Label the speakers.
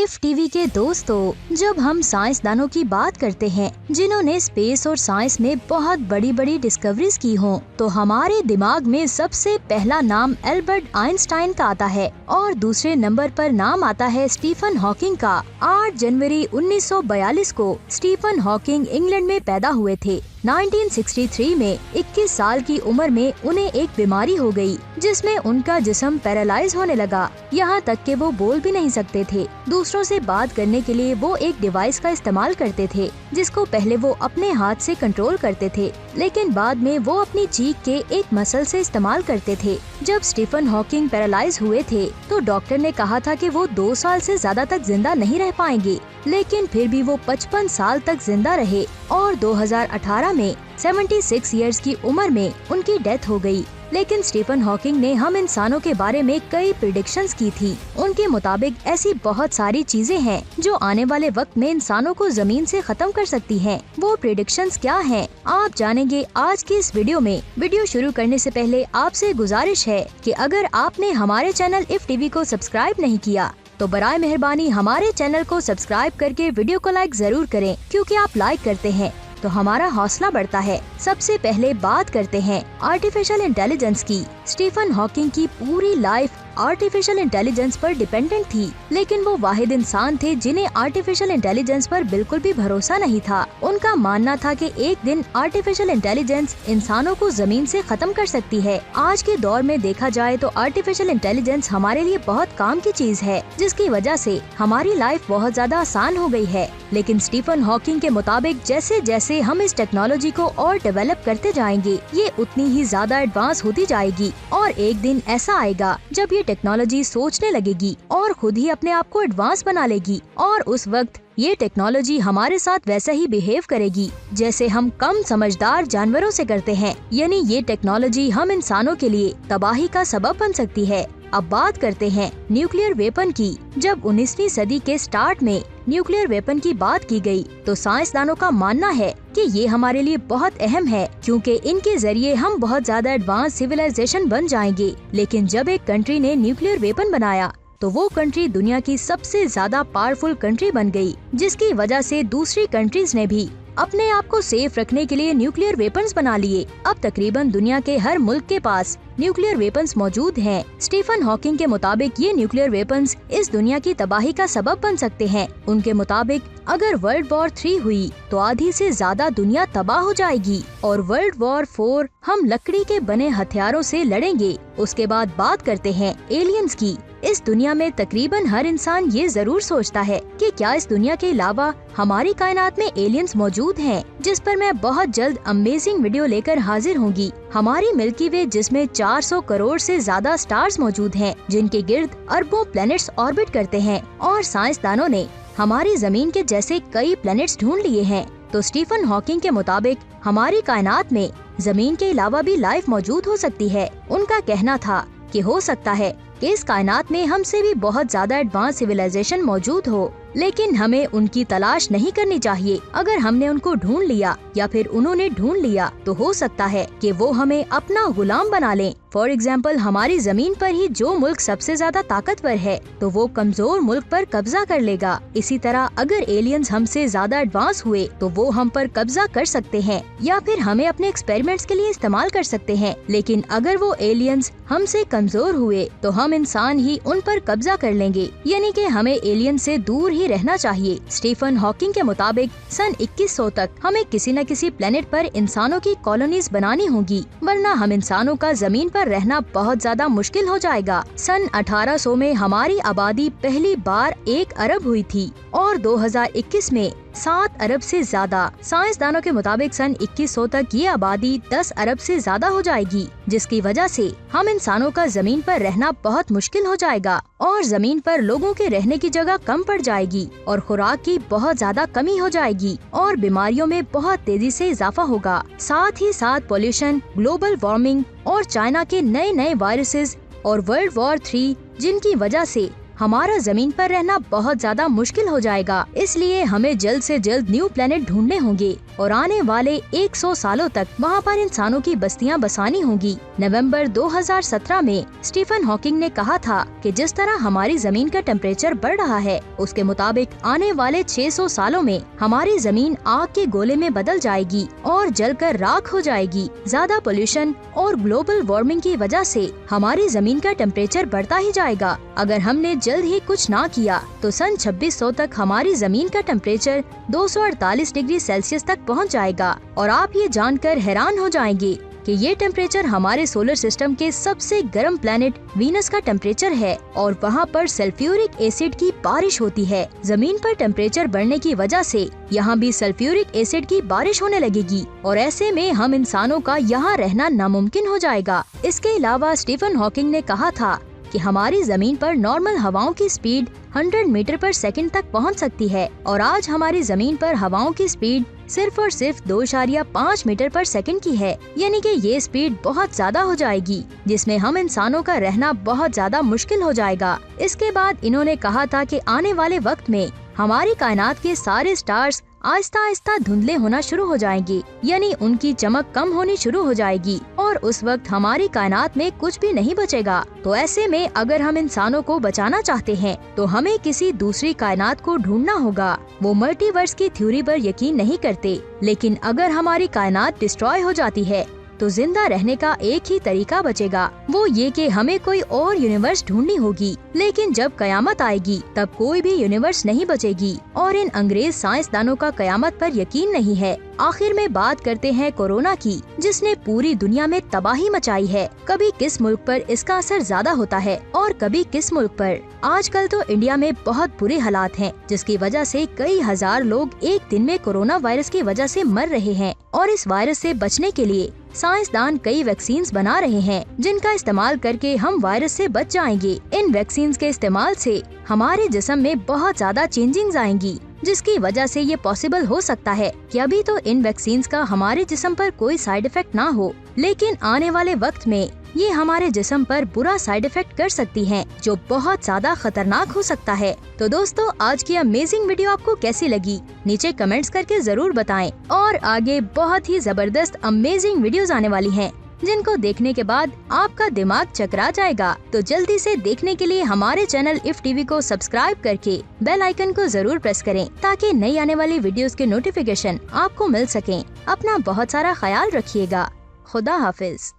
Speaker 1: If TV के दोस्तों, जब हम साइंसदानों की बात करते हैं जिन्होंने स्पेस और साइंस में बहुत बड़ी बड़ी डिस्कवरीज की हों, तो हमारे दिमाग में सबसे पहला नाम एल्बर्ट आइंस्टाइन का आता है और दूसरे नंबर पर नाम आता है स्टीफन हॉकिंग का। 8 जनवरी 1942 को स्टीफन हॉकिंग इंग्लैंड में पैदा हुए थे। 1963 में 21 साल की उम्र में उन्हें एक बीमारी हो गई, जिसमें उनका जिस्म पैरालाइज होने लगा, यहाँ तक कि वो बोल भी नहीं सकते थे। दूसरों से बात करने के लिए वो एक डिवाइस का इस्तेमाल करते थे, जिसको पहले वो अपने हाथ से कंट्रोल करते थे, लेकिन बाद में वो अपनी चीख के एक मसल से इस्तेमाल करते थे। जब स्टीफन हॉकिंग पैरालाइज हुए थे तो डॉक्टर ने कहा था कि वो 2 साल से ज्यादा तक जिंदा नहीं रह पाएंगे, लेकिन फिर भी वो 55 साल तक जिंदा रहे और 2018 में 76 इयर्स की उम्र में उनकी डेथ हो गई। लेकिन स्टीफन हॉकिंग ने हम इंसानों के बारे में कई प्रिडिक्शंस की थी। उनके मुताबिक ऐसी बहुत सारी चीजें हैं जो आने वाले वक्त में इंसानों को जमीन से खत्म कर सकती हैं। वो प्रिडिक्शंस क्या हैं, आप जानेंगे आज की इस वीडियो में। वीडियो शुरू करने से पहले आपसे गुजारिश है कि अगर आपने हमारे चैनल इफ टीवी को सब्सक्राइब नहीं किया तो बराए मेहरबानी हमारे चैनल को सब्सक्राइब करके वीडियो को लाइक जरूर करें, क्योंकि आप लाइक करते हैं तो हमारा हौसला बढ़ता है। सबसे पहले बात करते हैं आर्टिफिशियल इंटेलिजेंस की। स्टीफन हॉकिंग की पूरी लाइफ आर्टिफिशियल इंटेलिजेंस पर डिपेंडेंट थी, लेकिन वो वाहिद इंसान थे जिन्हें आर्टिफिशियल इंटेलिजेंस पर बिल्कुल भी भरोसा नहीं था। उनका मानना था कि एक दिन आर्टिफिशियल इंटेलिजेंस इंसानों को जमीन से खत्म कर सकती है। आज के दौर में देखा जाए तो आर्टिफिशियल इंटेलिजेंस हमारे लिए बहुत काम की चीज है, जिसकी वजह से हमारी लाइफ बहुत ज्यादा आसान हो गई है। लेकिन स्टीफन हॉकिंग के मुताबिक जैसे जैसे हम इस टेक्नोलॉजी को और डेवलप करते जाएंगे, ये उतनी ही ज्यादा एडवांस होती जाएगी और एक दिन ऐसा आएगा जब ये टेक्नोलॉजी सोचने लगेगी और खुद ही अपने आप को एडवांस बना लेगी, और उस वक्त ये टेक्नोलॉजी हमारे साथ वैसा ही बिहेव करेगी जैसे हम कम समझदार जानवरों से करते हैं। यानी ये टेक्नोलॉजी हम इंसानों के लिए तबाही का सबब बन सकती है। अब बात करते हैं न्यूक्लियर वेपन की। जब 19वीं सदी के स्टार्ट में न्यूक्लियर वेपन की बात की गई, तो साइंसदानों का मानना है कि ये हमारे लिए बहुत अहम है, क्योंकि इनके जरिए हम बहुत ज्यादा एडवांस सिविलाइजेशन बन जाएंगे। लेकिन जब एक कंट्री ने न्यूक्लियर वेपन बनाया तो वो कंट्री दुनिया की सबसे ज्यादा पावरफुल कंट्री बन गई, जिसकी वजह से दूसरी कंट्रीज ने भी अपने आप को सेफ रखने के लिए न्यूक्लियर वेपन्स बना लिए। अब तकरीबन दुनिया के हर मुल्क के पास न्यूक्लियर वेपन्स मौजूद हैं। स्टीफन हॉकिंग के मुताबिक ये न्यूक्लियर वेपन्स इस दुनिया की तबाही का सबब बन सकते हैं। उनके मुताबिक अगर वर्ल्ड वॉर 3 हुई तो आधी से ज्यादा दुनिया तबाह हो जाएगी और वर्ल्ड वॉर 4 हम लकड़ी के बने हथियारों से लड़ेंगे। उसके बाद बात करते हैं एलियंस की। इस दुनिया में तकरीबन हर इंसान ये जरूर सोचता है कि क्या इस दुनिया के अलावा हमारी कायनात में एलियंस मौजूद हैं, जिस पर मैं बहुत जल्द अमेजिंग वीडियो लेकर हाजिर होंगी। हमारी मिल्की वे जिसमें 400 करोड़ से ज्यादा स्टार्स मौजूद हैं, जिनके गिर्द अरबों प्लैनेट्स ऑर्बिट करते हैं, और साइंसदानों ने हमारी जमीन के जैसे कई प्लैनेट्स ढूंढ लिए हैं। तो स्टीफन हॉकिंग के मुताबिक हमारी कायनात में जमीन के अलावा भी लाइफ मौजूद हो सकती है। उनका कहना था कि हो सकता है कि इस कायनात में हमसे भी बहुत ज्यादा एडवांस सिविलाइजेशन मौजूद हो, लेकिन हमें उनकी तलाश नहीं करनी चाहिए। अगर हमने उनको ढूंढ लिया या फिर उन्होंने ढूंढ लिया तो हो सकता है कि वो हमें अपना गुलाम बना लें। फॉर एग्जाम्पल, हमारी जमीन पर ही जो मुल्क सबसे ज्यादा ताकतवर है तो वो कमजोर मुल्क पर कब्जा कर लेगा। इसी तरह अगर एलियंस हमसे ज्यादा एडवांस हुए तो वो हम पर कब्जा कर सकते हैं या फिर हमें अपने एक्सपेरिमेंट्स के लिए इस्तेमाल कर सकते हैं। लेकिन अगर वो एलियंस हमसे कमजोर हुए तो हम इंसान ही उन पर कब्जा कर लेंगे। यानी कि हमें एलियन से दूर ही रहना चाहिए। स्टीफन हॉकिंग के मुताबिक सन 2100 तक हमें किसी न किसी प्लेनेट पर इंसानों की कॉलोनीज बनानी होगी, वरना हम इंसानों का जमीन पर रहना बहुत ज्यादा मुश्किल हो जाएगा। सन 1800 में हमारी आबादी पहली बार 1 अरब हुई थी और 2021 में 7 अरब से ज्यादा। साइंसदानों के मुताबिक सन 2100 तक ये आबादी 10 अरब से ज्यादा हो जाएगी, जिसकी वजह से हम इंसानों का जमीन पर रहना बहुत मुश्किल हो जाएगा और जमीन पर लोगों के रहने की जगह कम पड़ जाएगी और खुराक की बहुत ज्यादा कमी हो जाएगी और बीमारियों में बहुत तेजी से इजाफा होगा। साथ ही साथ पोल्यूशन, ग्लोबल वार्मिंग और चाइना के नए नए वायरसेस और वर्ल्ड वॉर 3, जिनकी वजह से हमारा जमीन पर रहना बहुत ज्यादा मुश्किल हो जाएगा। इसलिए हमें जल्द से जल्द न्यू प्लेनेट ढूंढने होंगे और आने वाले 100 सालों तक वहाँ पर इंसानों की बस्तियाँ बसानी होंगी। नवंबर 2017 में स्टीफन हॉकिंग ने कहा था कि जिस तरह हमारी जमीन का टेम्परेचर बढ़ रहा है, उसके मुताबिक आने वाले 600 सालों में हमारी जमीन आग के गोले में बदल जाएगी और जलकर राख हो जाएगी। ज्यादा पोल्यूशन और ग्लोबल वार्मिंग की वजह से हमारी जमीन का टेम्परेचर बढ़ता ही जाएगा। अगर हमने जल्द ही कुछ ना किया तो सन 2600 तक हमारी जमीन का टेम्परेचर 248 डिग्री सेल्सियस तक पहुंच जाएगा। और आप ये जानकर हैरान हो जाएंगे कि ये टेम्परेचर हमारे सोलर सिस्टम के सबसे गर्म प्लेनेट वीनस का टेम्परेचर है और वहाँ पर सल्फ्यूरिक एसिड की बारिश होती है। जमीन पर टेम्परेचर बढ़ने की वजह से यहाँ भी सल्फ्यूरिक एसिड की बारिश होने लगेगी और ऐसे में हम इंसानों का यहाँ रहना नामुमकिन हो जाएगा। इसके अलावा स्टीफन हॉकिंग ने कहा था कि हमारी जमीन पर नॉर्मल हवाओं की स्पीड 100 मीटर पर सेकंड तक पहुंच सकती है और आज हमारी जमीन पर हवाओं की स्पीड सिर्फ और सिर्फ 2.5 मीटर पर सेकंड की है। यानी कि ये स्पीड बहुत ज्यादा हो जाएगी, जिसमें हम इंसानों का रहना बहुत ज्यादा मुश्किल हो जाएगा। इसके बाद इन्होंने कहा था कि आने वाले वक्त में हमारी कायनात के सारे स्टार्स आहिस्ता आहिस्ता धुंधले होना शुरू हो जाएंगे, यानी उनकी चमक कम होनी शुरू हो जाएगी और उस वक्त हमारी कायनात में कुछ भी नहीं बचेगा। तो ऐसे में अगर हम इंसानों को बचाना चाहते हैं तो हमें किसी दूसरी कायनात को ढूंढना होगा। वो मल्टीवर्स की थ्योरी पर यकीन नहीं करते, लेकिन अगर हमारी कायनात डिस्ट्रॉय हो जाती है तो जिंदा रहने का एक ही तरीका बचेगा, वो ये कि हमें कोई और यूनिवर्स ढूंढनी होगी। लेकिन जब कयामत आएगी तब कोई भी यूनिवर्स नहीं बचेगी और इन अंग्रेज साइंसदानों का कयामत पर यकीन नहीं है। आखिर में बात करते हैं कोरोना की, जिसने पूरी दुनिया में तबाही मचाई है। कभी किस मुल्क पर इसका असर ज्यादा होता है और कभी किस मुल्क पर। आजकल तो इंडिया में बहुत बुरे हालात हैं, जिसकी वजह से कई हजार लोग एक दिन में कोरोना वायरस की वजह से मर रहे हैं और इस वायरस से बचने के लिए साइंसदान कई वैक्सीन्स बना रहे हैं, जिनका इस्तेमाल करके हम वायरस से बच जाएंगे। इन वैक्सीन्स के इस्तेमाल से हमारे जिस्म में बहुत ज्यादा चेंजिंग्स आएंगी, जिसकी वजह से ये पॉसिबल हो सकता है कि अभी तो इन वैक्सीन्स का हमारे जिस्म पर कोई साइड इफेक्ट ना हो, लेकिन आने वाले वक्त में ये हमारे जिस्म पर बुरा साइड इफेक्ट कर सकती हैं, जो बहुत ज्यादा खतरनाक हो सकता है। तो दोस्तों, आज की अमेजिंग वीडियो आपको कैसी लगी नीचे कमेंट्स करके जरूर बताएं और आगे बहुत ही जबरदस्त अमेजिंग वीडियोस आने वाली हैं, जिनको देखने के बाद आपका दिमाग चकरा जाएगा। तो जल्दी से देखने के लिए हमारे चैनल इफ टीवी को सब्सक्राइब करके बेल आइकन को जरूर प्रेस करें, ताकि नई आने वाली वीडियोस के नोटिफिकेशन आपको मिल सकें। अपना बहुत सारा ख्याल रखिएगा। खुदा हाफिज।